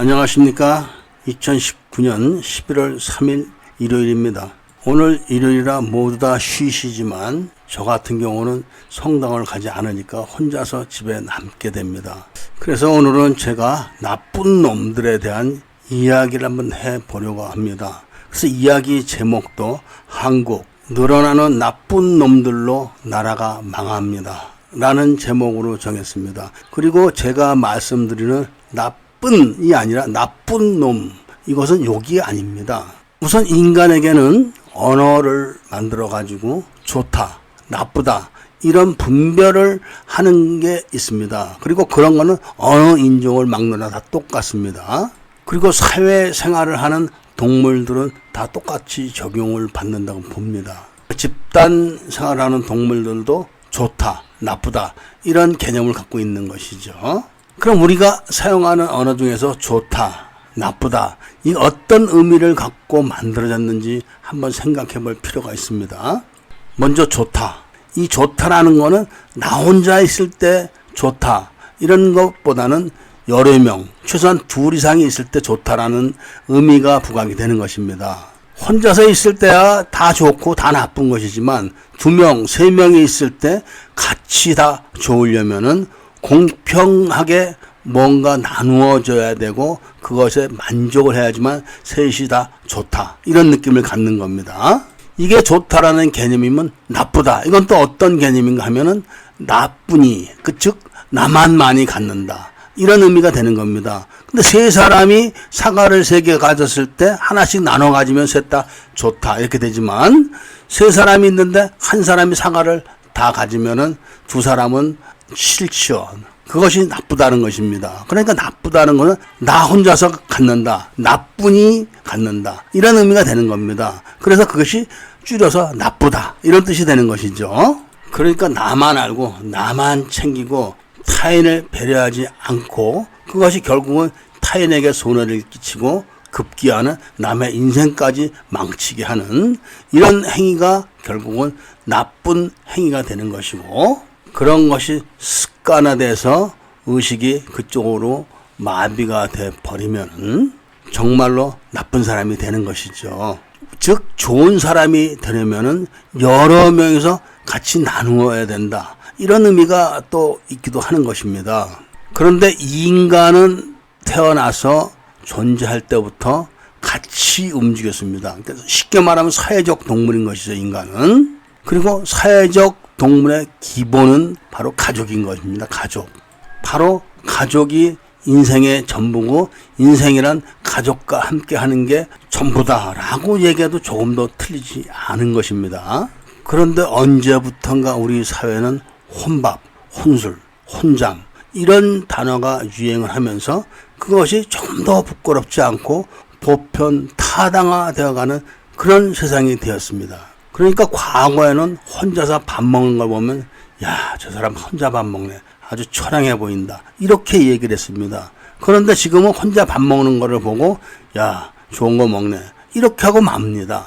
안녕하십니까. 2019년 11월 3일 일요일입니다. 오늘 일요일이라 모두 다 쉬시지만 저 같은 경우는 성당을 가지 않으니까 혼자서 집에 남게 됩니다. 그래서 오늘은 제가 나쁜 놈들에 대한 이야기를 한번 해보려고 합니다. 그래서 이야기 제목도 한국 늘어나는 나쁜 놈들로 나라가 망합니다 라는 제목으로 정했습니다. 그리고 제가 말씀드리는 나쁜이 아니라 나쁜 놈, 이것은 욕이 아닙니다. 우선 인간에게는 언어를 만들어 가지고 좋다, 나쁘다 이런 분별을 하는 게 있습니다. 그리고 그런 거는 어느 인종을 막론하 다 똑같습니다. 그리고 사회생활을 하는 동물들은 다 똑같이 적용을 받는다고 봅니다. 집단 생활하는 동물들도 좋다, 나쁘다 이런 개념을 갖고 있는 것이죠. 그럼 우리가 사용하는 언어 중에서 좋다, 나쁘다 이 어떤 의미를 갖고 만들어졌는지 한번 생각해 볼 필요가 있습니다. 먼저 좋다. 이 좋다라는 거는 나 혼자 있을 때 좋다 이런 것보다는 여러 명, 최소한 둘 이상이 있을 때 좋다라는 의미가 부각이 되는 것입니다. 혼자서 있을 때야 다 좋고 다 나쁜 것이지만 두 명, 세 명이 있을 때 같이 다 좋으려면은 공평하게 뭔가 나누어져야 되고 그것에 만족을 해야지만 셋이 다 좋다 이런 느낌을 갖는 겁니다. 이게 좋다라는 개념이면 나쁘다. 이건 또 어떤 개념인가 하면은 나쁘니, 즉 나만 많이 갖는다 이런 의미가 되는 겁니다. 근데 세 사람이 사과를 3개 가졌을 때 하나씩 나눠 가지면 셋 다 좋다 이렇게 되지만 세 사람이 있는데 한 사람이 사과를 다 가지면은 두 사람은 싫죠. 그것이 나쁘다는 것입니다. 그러니까 나쁘다는 것은 나 혼자서 갖는다, 나쁘니 갖는다 이런 의미가 되는 겁니다. 그래서 그것이 줄여서 나쁘다 이런 뜻이 되는 것이죠. 그러니까 나만 알고 나만 챙기고 타인을 배려하지 않고 그것이 결국은 타인에게 손해를 끼치고 급기야는 남의 인생까지 망치게 하는 이런 행위가 결국은 나쁜 행위가 되는 것이고, 그런 것이 습관화돼서 의식이 그쪽으로 마비가 돼 버리면 정말로 나쁜 사람이 되는 것이죠. 즉 좋은 사람이 되려면은 여러 명이서 같이 나누어야 된다 이런 의미가 또 있기도 하는 것입니다. 그런데 인간은 태어나서 존재할 때부터 같이 움직였습니다. 그래서 쉽게 말하면 사회적 동물인 것이죠, 인간은. 그리고 사회적 동물의 기본은 바로 가족인 것입니다. 가족. 바로 가족이 인생의 전부고 인생이란 가족과 함께 하는 게 전부다라고 얘기해도 조금 더 틀리지 않은 것입니다. 그런데 언제부턴가 우리 사회는 혼밥, 혼술, 혼장 이런 단어가 유행을 하면서 그것이 조금 더 부끄럽지 않고 보편 타당화되어가는 그런 세상이 되었습니다. 그러니까 과거에는 혼자서 밥 먹는 걸 보면 야, 저 사람 혼자 밥 먹네, 아주 처량해 보인다 이렇게 얘기를 했습니다. 그런데 지금은 혼자 밥 먹는 거를 보고 야, 좋은 거 먹네 이렇게 하고 맙니다.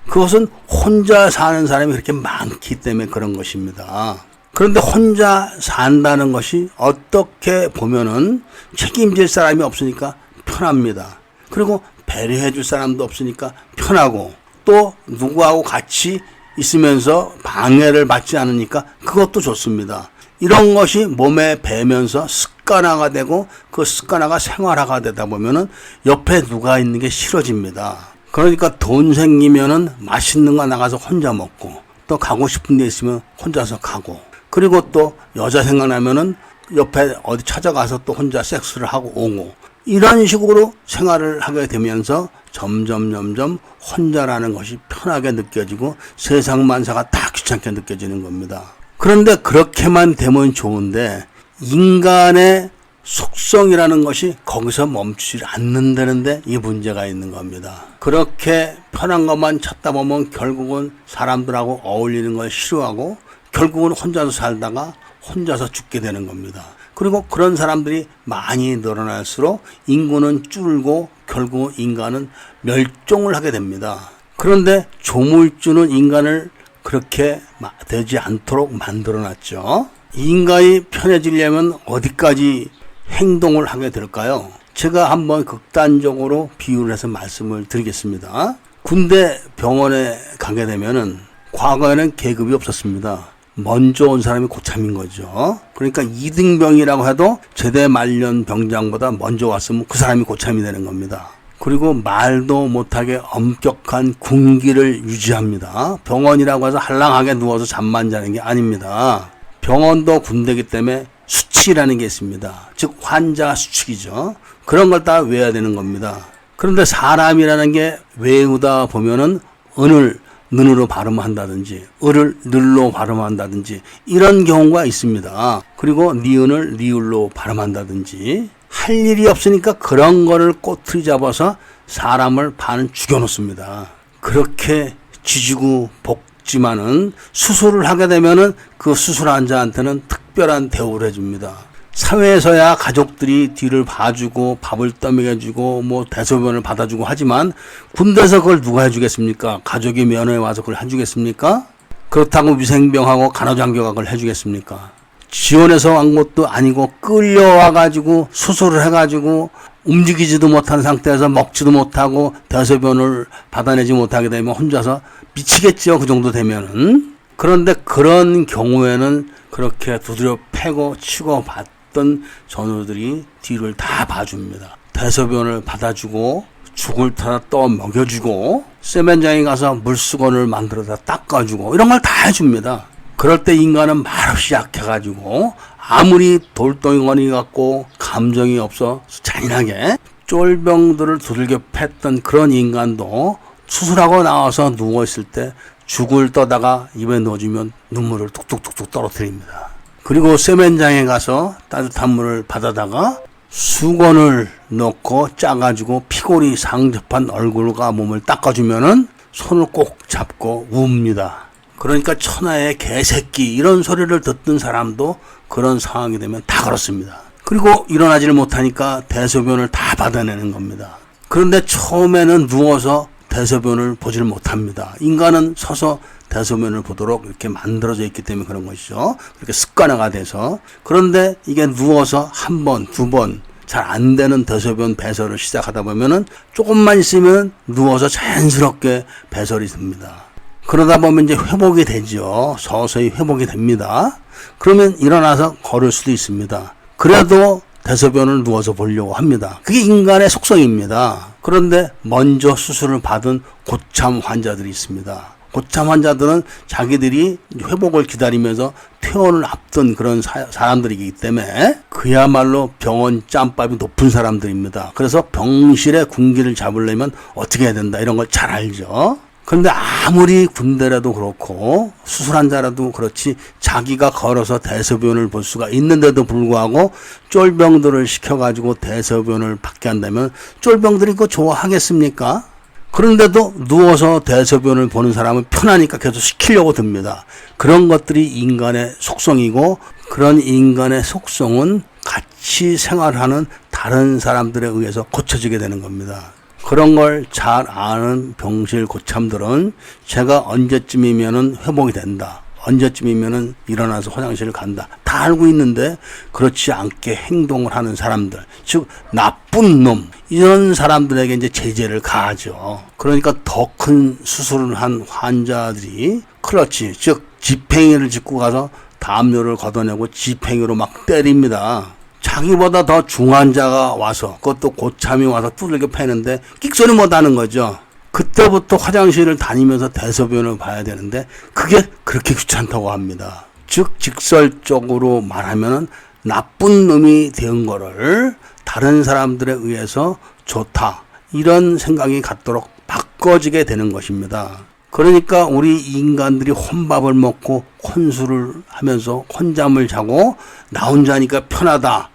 그것은 혼자 사는 사람이 그렇게 많기 때문에 그런 것입니다. 그런데 혼자 산다는 것이 어떻게 보면은 책임질 사람이 없으니까 편합니다. 그리고 배려해 줄 사람도 없으니까 편하고, 또 누구하고 같이 있으면서 방해를 받지 않으니까 그것도 좋습니다. 이런 것이 몸에 배면서 습관화가 되고 그 습관화가 생활화가 되다 보면은 옆에 누가 있는 게 싫어집니다. 그러니까 돈 생기면은 맛있는 거 나가서 혼자 먹고, 또 가고 싶은 데 있으면 혼자서 가고, 그리고 또 여자 생각나면은 옆에 어디 찾아가서 또 혼자 섹스를 하고 오고, 이런 식으로 생활을 하게 되면서 점점 혼자라는 것이 편하게 느껴지고 세상 만사가 다 귀찮게 느껴지는 겁니다. 그런데 그렇게만 되면 좋은데 인간의 속성이라는 것이 거기서 멈추지 않는다는데 이 문제가 있는 겁니다. 그렇게 편한 것만 찾다 보면 결국은 사람들하고 어울리는 걸 싫어하고 결국은 혼자서 살다가 혼자서 죽게 되는 겁니다. 그리고 그런 사람들이 많이 늘어날수록 인구는 줄고 결국 인간은 멸종을 하게 됩니다. 그런데 조물주는 인간을 그렇게 되지 않도록 만들어놨죠. 인간이 편해지려면 어디까지 행동을 하게 될까요? 제가 한번 극단적으로 비유를 해서 말씀을 드리겠습니다. 군대 병원에 가게 되면은 과거에는 계급이 없었습니다. 먼저 온 사람이 고참인 거죠. 그러니까 2등병이라고 해도 제대 말년 병장보다 먼저 왔으면 그 사람이 고참이 되는 겁니다. 그리고 말도 못하게 엄격한 군기를 유지합니다. 병원이라고 해서 한랑하게 누워서 잠만 자는 게 아닙니다. 병원도 군대이기 때문에 수칙이라는 게 있습니다. 즉 환자 수칙이죠. 그런 걸 다 외워야 되는 겁니다. 그런데 사람이라는 게 외우다 보면은 은을 는으로 발음한다든지 을을 늘로 발음한다든지 이런 경우가 있습니다. 그리고 니은을 니을로 발음한다든지 할 일이 없으니까 그런 거를 꼬투리 잡아서 사람을 반 죽여놓습니다. 그렇게 쥐지고 볶지만은 수술을 하게 되면은 그 수술 환자한테는 특별한 대우를 해줍니다. 사회에서야 가족들이 뒤를 봐주고 밥을 떠먹여주고 뭐 대소변을 받아주고 하지만 군대에서 그걸 누가 해주겠습니까? 가족이 면회에 와서 그걸 해주겠습니까? 그렇다고 위생병하고 간호장교가 그걸 해주겠습니까? 지원해서 간 것도 아니고 끌려와가지고 수술을 해가지고 움직이지도 못한 상태에서 먹지도 못하고 대소변을 받아내지 못하게 되면 혼자서 미치겠죠. 그 정도 되면은. 그런데 그런 경우에는 그렇게 두드려 패고 치고 받던 전우들이 뒤를 다 봐줍니다. 대소변을 받아주고 죽을 타다 떠 먹여주고 세면장에 가서 물수건을 만들어다 닦아주고 이런 걸 다 해줍니다. 그럴 때 인간은 말없이 약해가지고 아무리 돌덩이거니 같고 감정이 없어 잔인하게 쫄병들을 두들겨 팼던 그런 인간도 수술하고 나와서 누워있을 때 죽을 떠다가 입에 넣어주면 눈물을 뚝뚝뚝뚝 떨어뜨립니다. 그리고 세면장에 가서 따뜻한 물을 받아다가 수건을 넣고 짜가지고 피골이 상접한 얼굴과 몸을 닦아주면은 손을 꼭 잡고 웁니다. 그러니까 천하의 개새끼 이런 소리를 듣던 사람도 그런 상황이 되면 다 그렇습니다. 그리고 일어나지를 못하니까 대소변을 다 받아내는 겁니다. 그런데 처음에는 누워서 대소변을 보지를 못합니다. 인간은 서서 대소변을 보도록 이렇게 만들어져 있기 때문에 그런 것이죠. 그렇게 습관화가 돼서. 그런데 이게 누워서 한 번, 두 번 잘 안 되는 대소변 배설을 시작하다 보면은 조금만 있으면 누워서 자연스럽게 배설이 됩니다. 그러다 보면 이제 회복이 되죠. 서서히 회복이 됩니다. 그러면 일어나서 걸을 수도 있습니다. 그래도 대소변을 누워서 보려고 합니다. 그게 인간의 속성입니다. 그런데 먼저 수술을 받은 고참 환자들이 있습니다. 고참 환자들은 자기들이 회복을 기다리면서 퇴원을 앞둔 그런 사람들이기 때문에 그야말로 병원 짬밥이 높은 사람들입니다. 그래서 병실의 군기를 잡으려면 어떻게 해야 된다 이런 걸 잘 알죠. 그런데 아무리 군대라도 그렇고 수술 환자라도 그렇지 자기가 걸어서 대소변을 볼 수가 있는데도 불구하고 쫄병들을 시켜가지고 대소변을 받게 한다면 쫄병들이 그거 좋아하겠습니까? 그런데도 누워서 대소변을 보는 사람은 편하니까 계속 시키려고 듭니다. 그런 것들이 인간의 속성이고 그런 인간의 속성은 같이 생활하는 다른 사람들에 의해서 고쳐지게 되는 겁니다. 그런 걸 잘 아는 병실 고참들은 제가 언제쯤이면은 회복이 된다. 언제쯤이면은 일어나서 화장실을 간다. 다 알고 있는데 그렇지 않게 행동을 하는 사람들, 즉 나쁜 놈 이런 사람들에게 이제 제재를 가하죠. 그러니까 더 큰 수술을 한 환자들이 클러치, 즉 집행유를 짚고 가서 담요를 걷어내고 집행유로 막 때립니다. 자기보다 더 중환자가 와서 그것도 고참이 와서 두들겨 패는데 끽소리 못하는 거죠. 그때부터 화장실을 다니면서 대소변을 봐야 되는데 그게 그렇게 귀찮다고 합니다. 즉 직설적으로 말하면은 나쁜 놈이 된 거를 다른 사람들에 의해서 좋다 이런 생각이 갖도록 바꿔지게 되는 것입니다. 그러니까 우리 인간들이 혼밥을 먹고 혼술을 하면서 혼잠을 자고 나 혼자니까 편하다.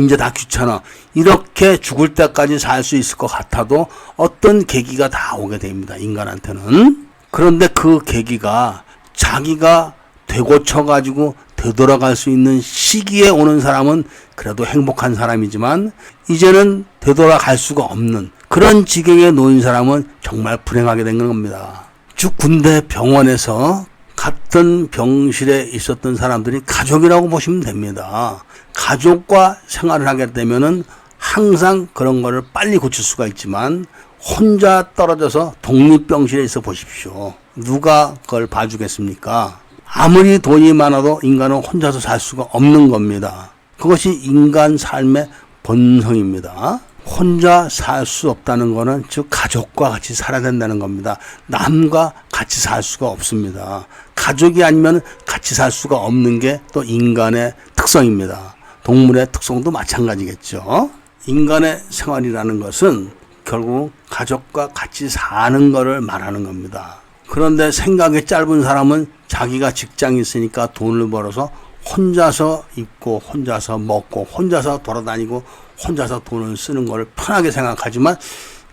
이제 다 귀찮아. 이렇게 죽을 때까지 살 수 있을 것 같아도 어떤 계기가 다 오게 됩니다. 인간한테는. 그런데 그 계기가 자기가 되고쳐가지고 되돌아갈 수 있는 시기에 오는 사람은 그래도 행복한 사람이지만 이제는 되돌아갈 수가 없는 그런 지경에 놓인 사람은 정말 불행하게 된 겁니다. 즉 군대 병원에서 같은 병실에 있었던 사람들이 가족이라고 보시면 됩니다. 가족과 생활을 하게 되면은 항상 그런 거를 빨리 고칠 수가 있지만 혼자 떨어져서 독립병실에 있어 보십시오. 누가 그걸 봐주겠습니까? 아무리 돈이 많아도 인간은 혼자서 살 수가 없는 겁니다. 그것이 인간 삶의 본성입니다. 혼자 살 수 없다는 것은 즉 가족과 같이 살아야 된다는 겁니다. 남과 같이 살 수가 없습니다. 가족이 아니면 같이 살 수가 없는 게 또 인간의 특성입니다. 동물의 특성도 마찬가지겠죠. 인간의 생활이라는 것은 결국 가족과 같이 사는 것을 말하는 겁니다. 그런데 생각이 짧은 사람은 자기가 직장이 있으니까 돈을 벌어서 혼자서 입고 혼자서 먹고 혼자서 돌아다니고 혼자서 돈을 쓰는 걸 편하게 생각하지만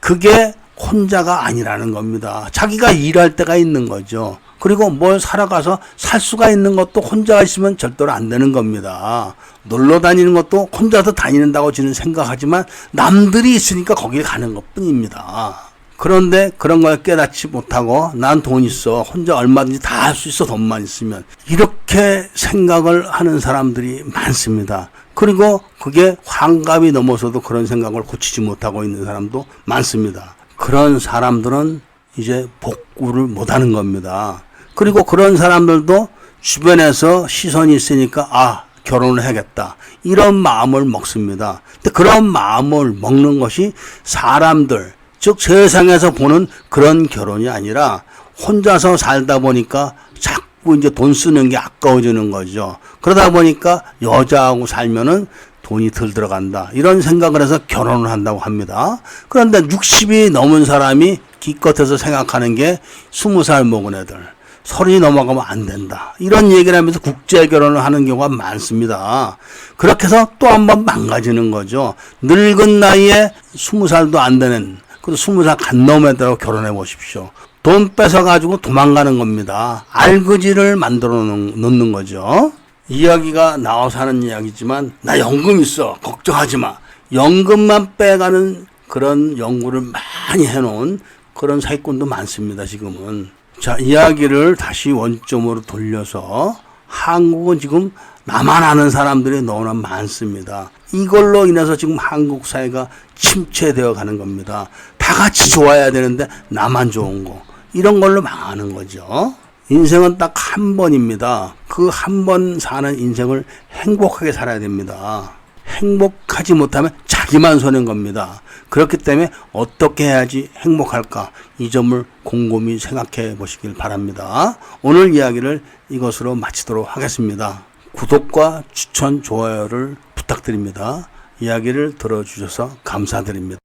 그게 혼자가 아니라는 겁니다. 자기가 일할 때가 있는 거죠. 그리고 뭘 살아가서 살 수가 있는 것도 혼자가 있으면 절대로 안 되는 겁니다. 놀러 다니는 것도 혼자서 다니는다고 저는 생각하지만 남들이 있으니까 거기에 가는 것 뿐입니다. 그런데 그런 걸 깨닫지 못하고 난 돈 있어. 혼자 얼마든지 다 할 수 있어. 돈만 있으면. 이렇게 생각을 하는 사람들이 많습니다. 그리고 그게 환갑이 넘어서도 그런 생각을 고치지 못하고 있는 사람도 많습니다. 그런 사람들은 이제 복구를 못하는 겁니다. 그리고 그런 사람들도 주변에서 시선이 있으니까 결혼을 해야겠다. 이런 마음을 먹습니다. 근데 그런 마음을 먹는 것이 사람들, 즉 세상에서 보는 그런 결혼이 아니라 혼자서 살다 보니까 자꾸 이제 돈 쓰는 게 아까워지는 거죠. 그러다 보니까 여자하고 살면은 돈이 덜 들어간다. 이런 생각을 해서 결혼을 한다고 합니다. 그런데 60이 넘은 사람이 기껏해서 생각하는 게 20살 먹은 애들. 30이 넘어가면 안 된다. 이런 얘기를 하면서 국제 결혼을 하는 경우가 많습니다. 그렇게 해서 또 한 번 망가지는 거죠. 늙은 나이에 20살도 안 되는, 그래도 20살 간 넘은 애들하고 결혼해 보십시오. 돈 뺏어가지고 도망가는 겁니다. 알그지를 만들어 놓는 거죠. 이야기가 나와서 하는 이야기지만 나 연금 있어. 걱정하지 마. 연금만 빼가는 그런 연구를 많이 해놓은 그런 사기꾼도 많습니다. 지금은. 자, 이야기를 다시 원점으로 돌려서 한국은 지금 나만 아는 사람들이 너무나 많습니다. 이걸로 인해서 지금 한국 사회가 침체되어 가는 겁니다. 다 같이 좋아야 되는데 나만 좋은 거. 이런 걸로 망하는 거죠. 인생은 딱 한 번입니다. 그 한 번 사는 인생을 행복하게 살아야 됩니다. 행복하지 못하면 자기만 손해인 겁니다. 그렇기 때문에 어떻게 해야지 행복할까? 이 점을 곰곰이 생각해 보시길 바랍니다. 오늘 이야기를 이것으로 마치도록 하겠습니다. 구독과 추천, 좋아요를 부탁드립니다. 이야기를 들어주셔서 감사드립니다.